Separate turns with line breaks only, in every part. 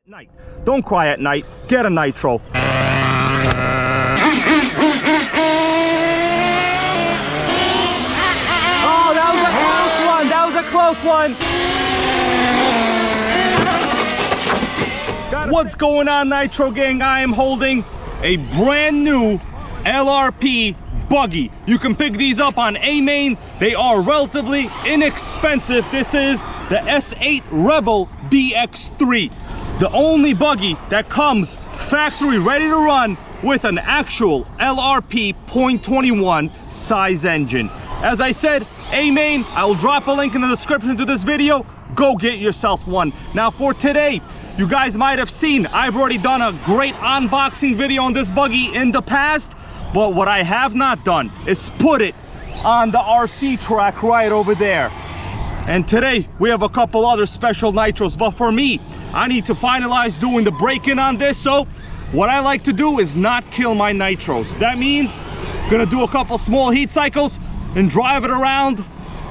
Night. Don't cry at night. Get a nitro. Oh, that was a close one. That was a close one. What's going on, Nitro Gang? I am holding a brand new LRP Buggy. You can pick these up on A-Main. They are relatively inexpensive. This is the S8 Rebel BX3. The only buggy that comes factory ready to run with an actual LRP .21 size engine. As I said, A-Main, I will drop a link in the description to this video. Go get yourself one. Now for today, you guys might have seen, I've already done a great unboxing video on this buggy in the past, but what I have not done is put it on the RC track right over there. And today we have a couple other special nitros, but for me, I need to finalize doing the break-in on this. So what I like to do is not kill my nitros. That means gonna do a couple small heat cycles and drive it around,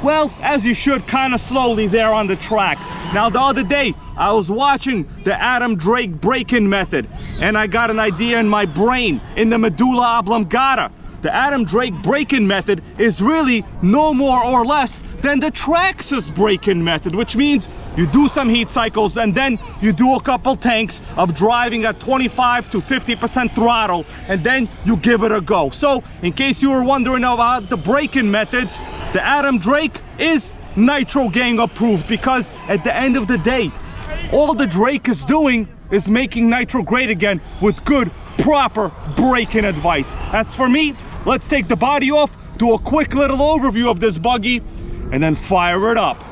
well, as you should, kind of slowly there on the track. Now the other day I was watching the Adam Drake break-in method, and I got an idea in my brain, in the medulla oblongata. The Adam Drake break-in method is really no more or less than the Traxxas break-in method, which means you do some heat cycles and then you do a couple tanks of driving at 25 to 50% throttle, and then you give it a go. So in case you were wondering about the break-in methods, the Adam Drake is Nitro Gang approved, because at the end of the day, all the Drake is doing is making Nitro great again with good, proper break-in advice. As for me, let's take the body off, do a quick little overview of this buggy, and then fire it up.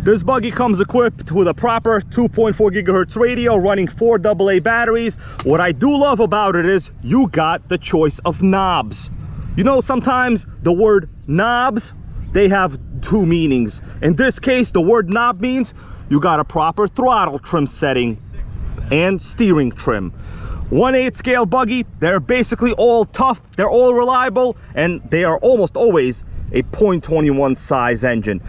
This buggy comes equipped with a proper 2.4 gigahertz radio running 4 AA batteries. What I do love about it is you got the choice of knobs. You know, sometimes the word knobs, they have two meanings. In this case, the word knob means you got a proper throttle trim setting and steering trim. 1/8 scale buggy, they're basically all tough, they're all reliable, and they are almost always a .21 size engine.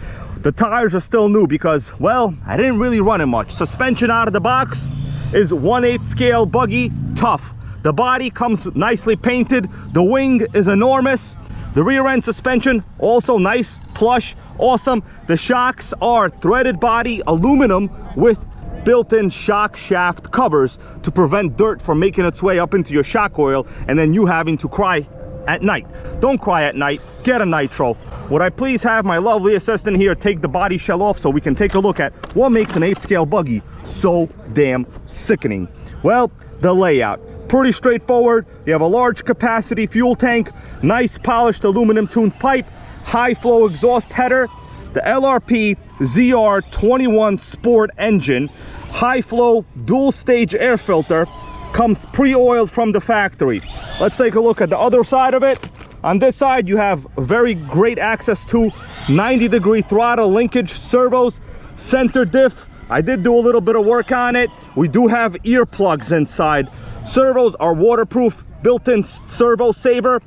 The tires are still new because, well, I didn't really run it much. Suspension out of the box is 1/8 scale buggy tough. The body comes nicely painted, the wing is enormous, the rear end suspension also nice, plush, awesome. The shocks are threaded body aluminum with built-in shock shaft covers to prevent dirt from making its way up into your shock oil and then you having to cry at night. Don't cry at night, get a nitro. Would I please have my lovely assistant here take the body shell off so we can take a look at what makes an 8 scale buggy so damn sickening. Well, the layout, pretty straightforward. You have a large capacity fuel tank, nice polished aluminum tuned pipe, high flow exhaust header, the LRP ZR21 Sport engine, high flow dual stage air filter, comes pre-oiled from the factory. Let's take a look at the other side of it. On this side you have very great access to 90-degree throttle linkage servos, center diff. I did do a little bit of work on it. We do have earplugs inside. Servos are waterproof, built-in servo saver.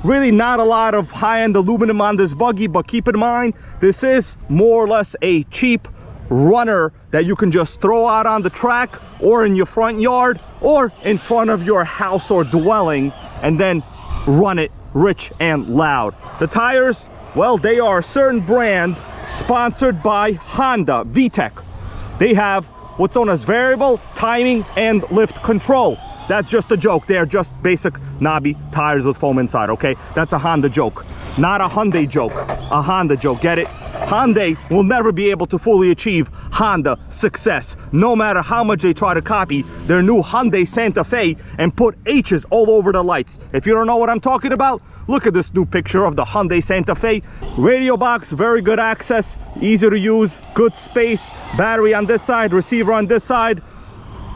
Really not a lot of high-end aluminum on this buggy, but keep in mind this is more or less a cheap runner that you can just throw out on the track or in your front yard or in front of your house or dwelling, and then run it rich and loud. The tires, well, they are a certain brand sponsored by Honda, VTEC. They have what's known as variable timing and lift control. That's just a joke. They're just basic knobby tires with foam inside, okay? That's a Honda joke, not a Hyundai joke. A Honda joke, get it? Hyundai will never be able to fully achieve Honda success, no matter how much they try to copy their new Hyundai Santa Fe and put H's all over the lights. If you don't know what I'm talking about, look at this new picture of the Hyundai Santa Fe. Radio box, very good access, easy to use, good space, battery on this side, receiver on this side,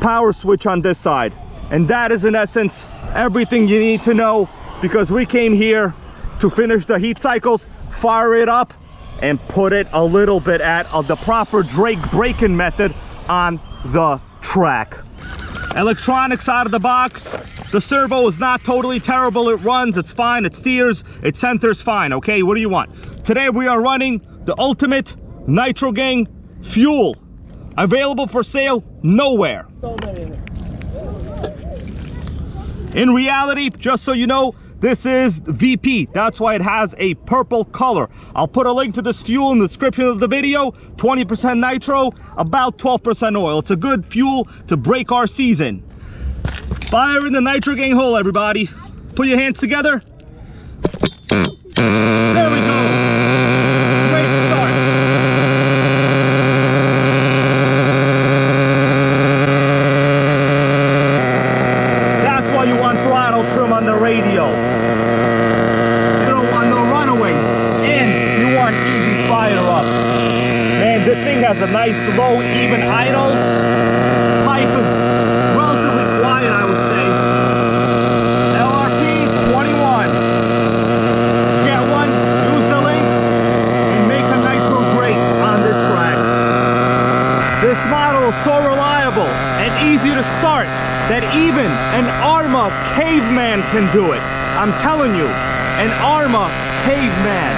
power switch on this side. And that is in essence everything you need to know, because we came here to finish the heat cycles, fire it up, and put it a little bit at the proper Drake break-in method on the track. Electronics out of the box. The servo is not totally terrible. It runs, it's fine, it steers, it centers fine, okay? What do you want? Today we are running the ultimate Nitro Gang fuel Available for sale nowhere. In reality, just so you know, this is VP. That's why it has a purple color. I'll put a link to this fuel in the description of the video. 20% nitro, about 12% oil. It's a good fuel to break our season. Fire in the Nitro Gang hole, everybody. Put your hands together. There we go. Great start. That's why you want throttle trim on the radio. You don't want no runaways. And you want easy fire ups. Man, this thing has a nice low, even idle. Pipe is relatively quiet, I would say. LRP 21. Get one, use the link, and make a nitro great on this track. This model is so reliable and easy to start that even an Arma caveman can do it. I'm telling you, an Arma caveman.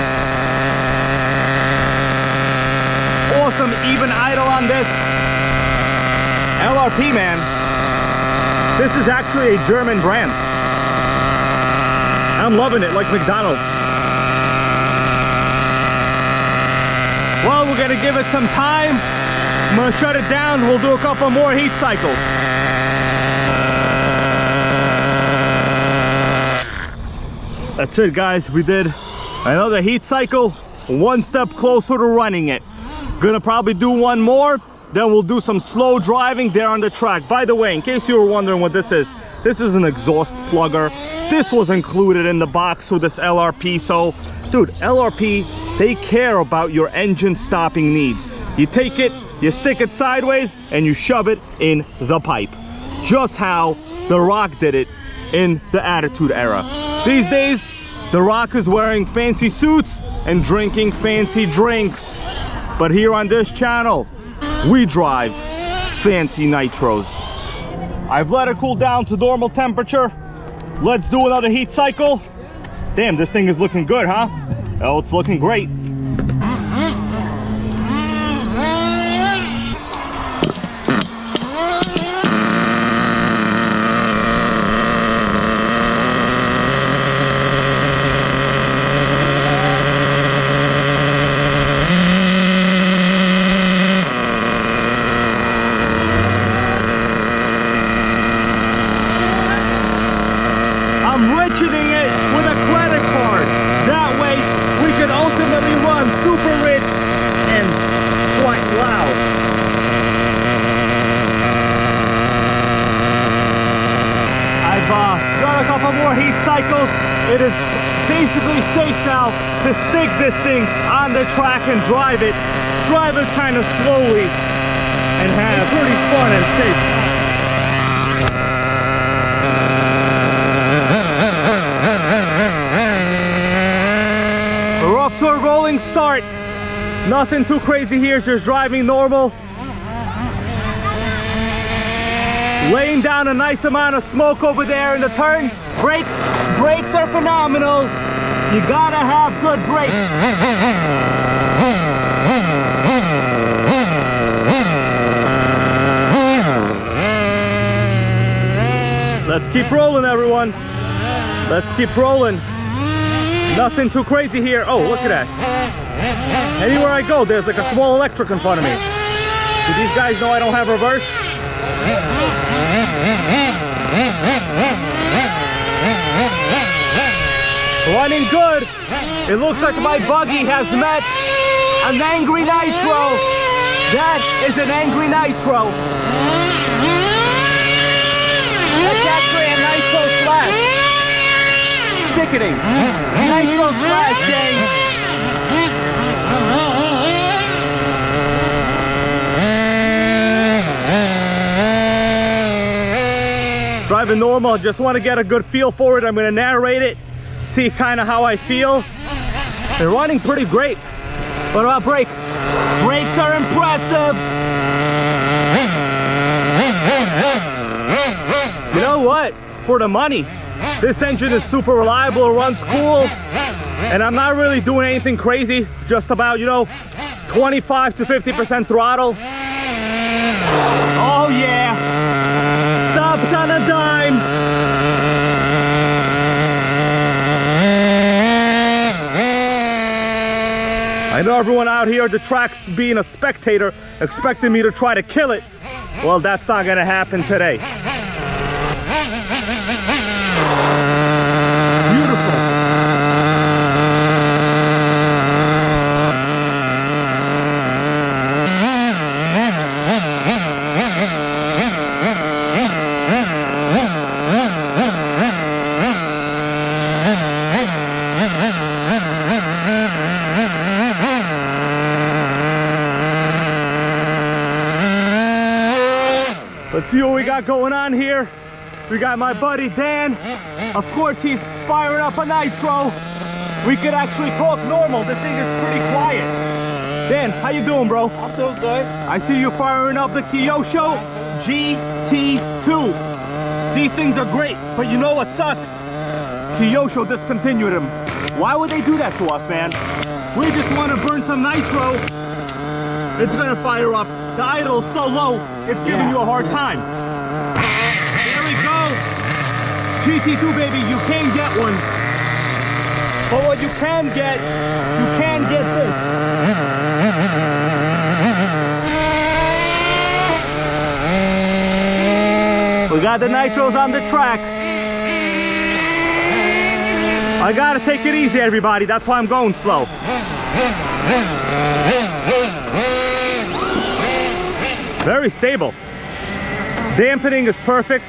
Awesome even idle on this. LRP, man. This is actually a German brand. I'm loving it, like McDonald's. Well, we're gonna give it some time. I'm gonna shut it down. We'll do a couple more heat cycles. That's it, guys. We did another heat cycle, one step closer to running it. Gonna probably do one more, then we'll do some slow driving there on the track. By the way, in case you were wondering what this is an exhaust plugger. This was included in the box with this LRP. So, dude, LRP, they care about your engine stopping needs. You take it, you stick it sideways, and you shove it in the pipe. Just how The Rock did it in the Attitude Era. These days, The Rock is wearing fancy suits and drinking fancy drinks. But here on this channel, we drive fancy nitros. I've let it cool down to normal temperature. Let's do another heat cycle. Damn, this thing is looking good, huh? Oh, it's looking great. It is basically safe now to stick this thing on the track and drive it kind of slowly and have pretty fun and safe. We're off to a rolling start. Nothing too crazy here, just driving normal. Laying down a nice amount of smoke over there in the turn. Brakes are phenomenal. You gotta have good brakes. Let's keep rolling, everyone. Let's keep rolling. Nothing too crazy here. Oh, look at that. Anywhere I go, there's like a small electric in front of me. Do these guys know I don't have reverse? Running good. It looks like my buggy has met an angry nitro. That is an angry nitro. That's actually a nitro slash. Sickening. Nitro slash, gang. Driving normal, just want to get a good feel for it. I'm going to narrate it, see kind of how I feel. They're running pretty great. What about brakes? Brakes are impressive. You know what? For the money, this engine is super reliable, it runs cool, and I'm not really doing anything crazy, just about, 25 to 50% throttle. Oh yeah. Stops on a dime. I know everyone out here at the tracks being a spectator, expecting me to try to kill it. Well, that's not gonna happen today. Beautiful. Let's see what we got going on here. We got my buddy Dan. Of course, he's firing up a nitro. We could actually talk normal. This thing is pretty quiet. Dan, how you doing, bro?
I'm doing good.
I see you firing up the Kyosho GT2. These things are great, but you know what sucks? Kyosho discontinued them. Why would they do that to us, man? We just want to burn some nitro. It's gonna fire up. The idle's so low, it's giving you a hard time. There we go. GT2, baby, you can get one. But what you can get this. We got the nitros on the track. I gotta take it easy, everybody. That's why I'm going slow. Very stable. Dampening is perfect.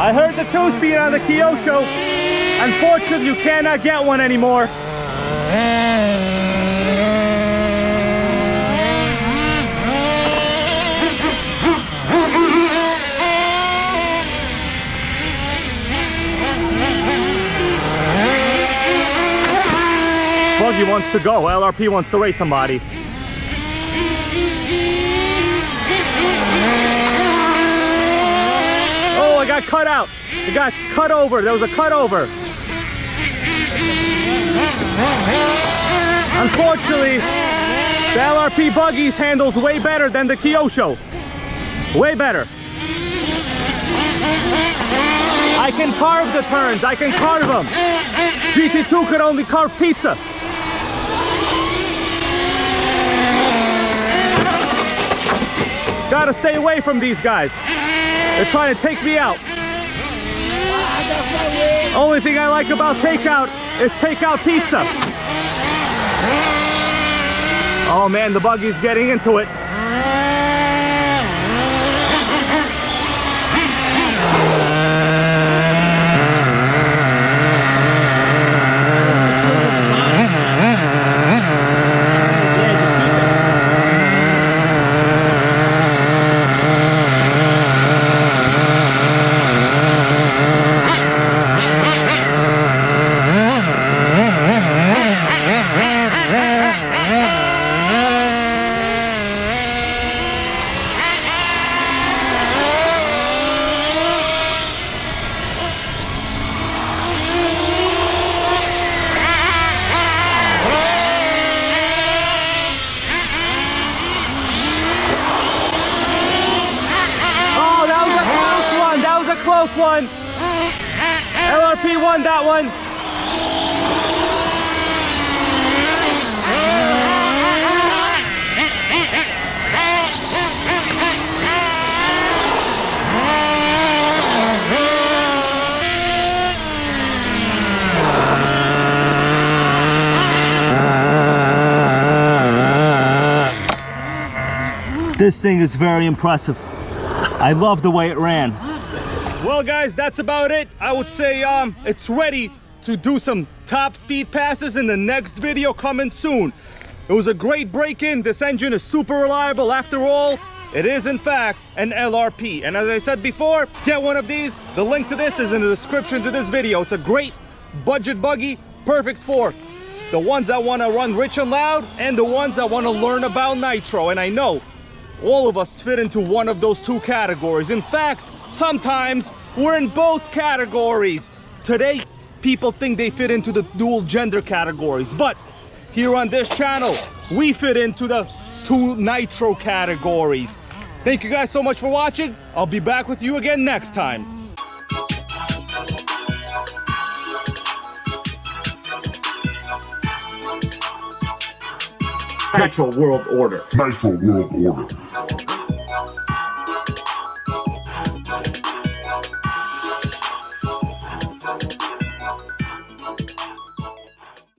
I heard the 2-speed on the Kyosho. Unfortunately, you cannot get one anymore. Buggy wants to go. LRP wants to race somebody. Oh, I got cut out. It got cut over. There was a cut over. Unfortunately, the LRP Buggy's handles way better than the Kyosho. Way better. I can carve the turns. I can carve them. GT2 could only carve pizza. Gotta stay away from these guys. They're trying to take me out. Only thing I like about takeout is takeout pizza. Oh man, the buggy's getting into it. Close one. LRP won that one. This thing is very impressive. I love the way it ran. Well guys, that's about it. I would say it's ready to do some top speed passes in the next video coming soon. It was a great break-in. This engine is super reliable. After all, it is in fact an LRP. And as I said before, get one of these. The link to this is in the description to this video. It's a great budget buggy, perfect for the ones that want to run rich and loud and the ones that want to learn about nitro. And I know all of us fit into one of those two categories. In fact, sometimes we're in both categories. Today, people think they fit into the dual gender categories, but here on this channel, we fit into the two nitro categories. Thank you guys so much for watching. I'll be back with you again next time.
Nitro World Order.
Nitro World Order.